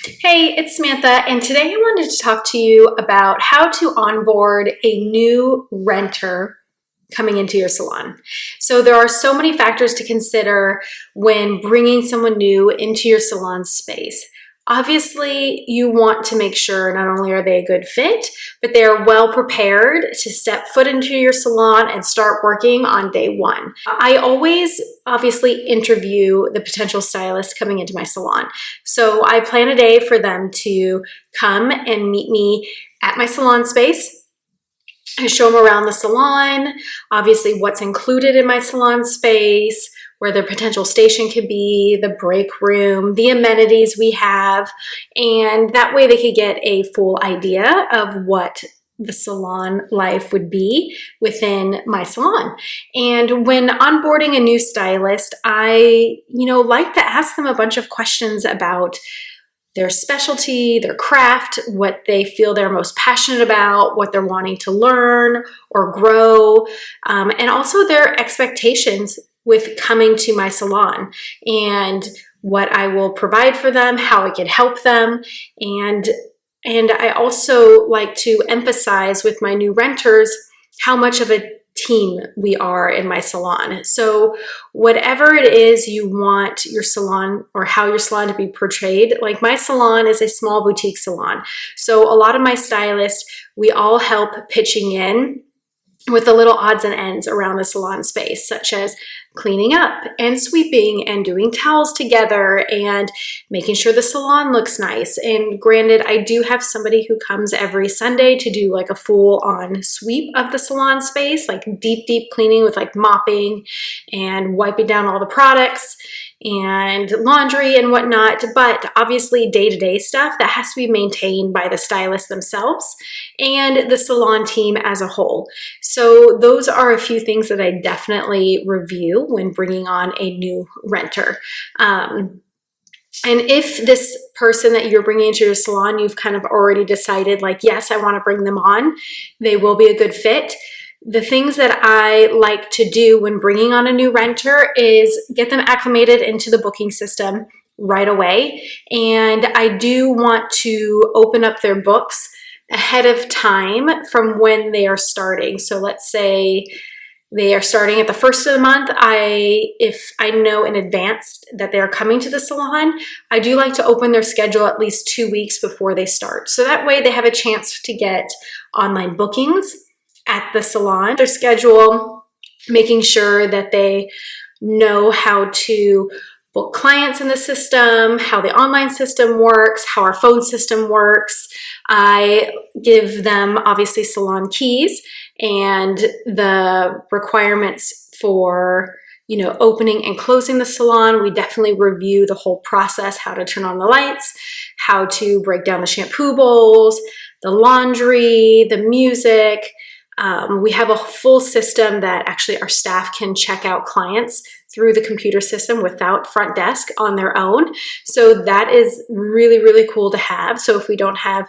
Hey, it's Samantha, and today I wanted to talk to you about how to onboard a new renter coming into your salon. So there are so many factors to consider when bringing someone new into your salon space. Obviously, you want to make sure not only are they a good fit, but they are well prepared to step foot into your salon and start working on day one. I always obviously interview the potential stylist coming into my salon. So I plan a day for them to come and meet me at my salon space. I show them around the salon, obviously what's included in my salon space, where their potential station could be, the break room, the amenities we have, and that way they could get a full idea of what the salon life would be within my salon. And when onboarding a new stylist, I, like to ask them a bunch of questions about their specialty, their craft, what they feel they're most passionate about, what they're wanting to learn or grow, and also their expectations with coming to my salon and what I will provide for them, how I can help them. And I also like to emphasize with my new renters how much of a team we are in my salon. So whatever it is you want your salon or how your salon to be portrayed, like my salon is a small boutique salon. So a lot of my stylists, we all help pitching in with the little odds and ends around the salon space, such as cleaning up and sweeping and doing towels together and making sure the salon looks nice. And granted, I do have somebody who comes every Sunday to do like a full on sweep of the salon space, like deep cleaning with like mopping and wiping down all the products and laundry and whatnot. But obviously day-to-day stuff that has to be maintained by the stylists themselves and the salon team as a whole. So those are a few things that I definitely review when bringing on a new renter. And if this person that you're bringing into your salon, you've kind of already decided like, yes, I want to bring them on, they will be a good fit. The things that I like to do when bringing on a new renter is get them acclimated into the booking system right away. And I do want to open up their books ahead of time from when they are starting. So let's say they are starting at the first of the month. If I know in advance that they're coming to the salon, I do like to open their schedule at least 2 weeks before they start. So that way they have a chance to get online bookings at the salon, their schedule, making sure that they know how to book clients in the system, how the online system works, how our phone system works. I give them obviously salon keys and the requirements for opening and closing the salon. We definitely review the whole process, how to turn on the lights, how to break down the shampoo bowls, the laundry, the music. We have a full system that actually our staff can check out clients through the computer system without front desk on their own. So that is really cool to have. So if we don't have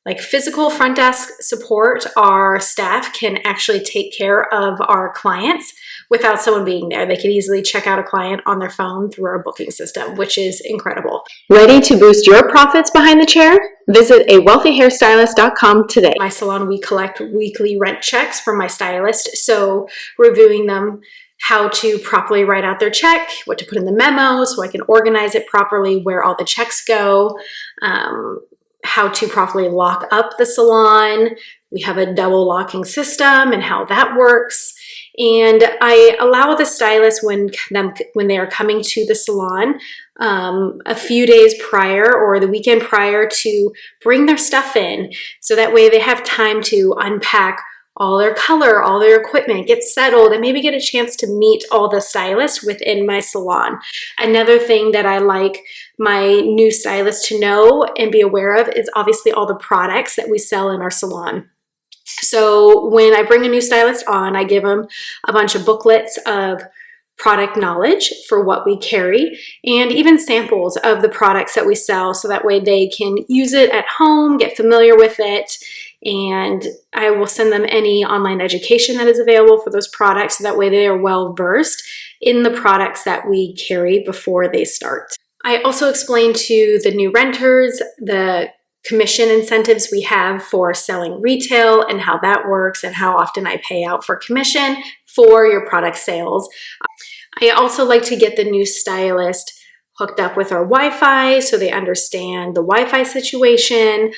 like physical front desk support, our staff can actually take care of our clients without someone being there. They can easily check out a client on their phone through our booking system, which is incredible. Ready to boost your profits behind the chair? Visit awealthyhairstylist.com today. My salon, we collect weekly rent checks from my stylist. So reviewing them, how to properly write out their check, what to put in the memo so I can organize it properly, where all the checks go, how to properly lock up the salon. We have a double locking system and how that works. And I allow the stylist when they are coming to the salon a few days prior or the weekend prior to bring their stuff in. So that way they have time to unpack all their color, all their equipment, get settled, and maybe get a chance to meet all the stylists within my salon. Another thing that I like my new stylists to know and be aware of is obviously all the products that we sell in our salon. So when I bring a new stylist on, I give them a bunch of booklets of product knowledge for what we carry and even samples of the products that we sell so that way they can use it at home, get familiar with it, and I will send them any online education that is available for those products so that way they are well versed in the products that we carry before they start. I also explained to the new renters the commission incentives we have for selling retail and how that works and how often I pay out for commission for your product sales. I also like to get the new stylist hooked up with our Wi-Fi so they understand the Wi-Fi situation.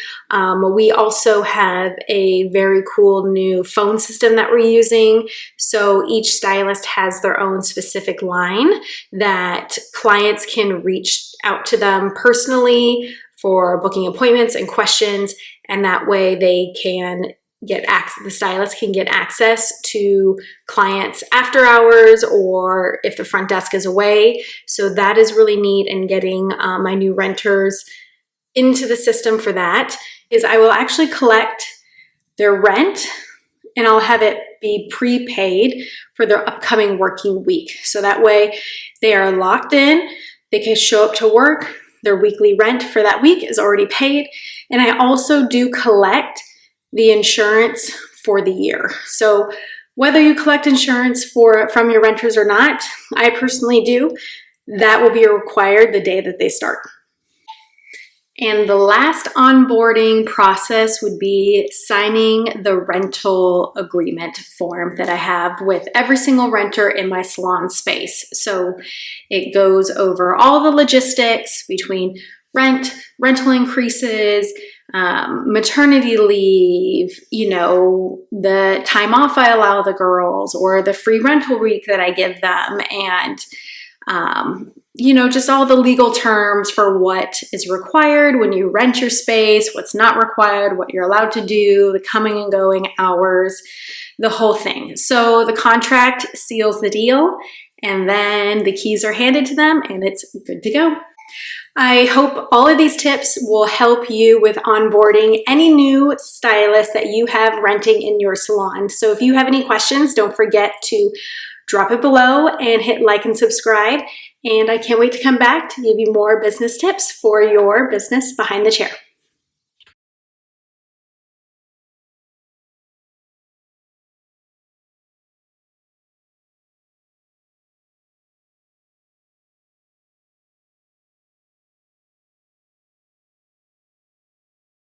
We also have a very cool new phone system that we're using. So each stylist has their own specific line that clients can reach out to them personally for booking appointments and questions. And that way they can get access, the stylist can get access to clients after hours or if the front desk is away. So that is really neat, and getting my new renters into the system for that is I will actually collect their rent and I'll have it be prepaid for their upcoming working week. So that way they are locked in, they can show up to work, their weekly rent for that week is already paid. And I also do collect the insurance for the year. So whether you collect insurance from your renters or not, I personally do, that will be required the day that they start. And the last onboarding process would be signing the rental agreement form that I have with every single renter in my salon space. So it goes over all the logistics between rent, rental increases, maternity leave, the time off I allow the girls, or the free rental week that I give them, and just all the legal terms for what is required when you rent your space, what's not required, what you're allowed to do, the coming and going hours, the whole thing. So the contract seals the deal, and then the keys are handed to them and it's good to go. I hope all of these tips will help you with onboarding any new stylist that you have renting in your salon. So if you have any questions, don't forget to drop it below and hit like and subscribe. And I can't wait to come back to give you more business tips for your business behind the chair.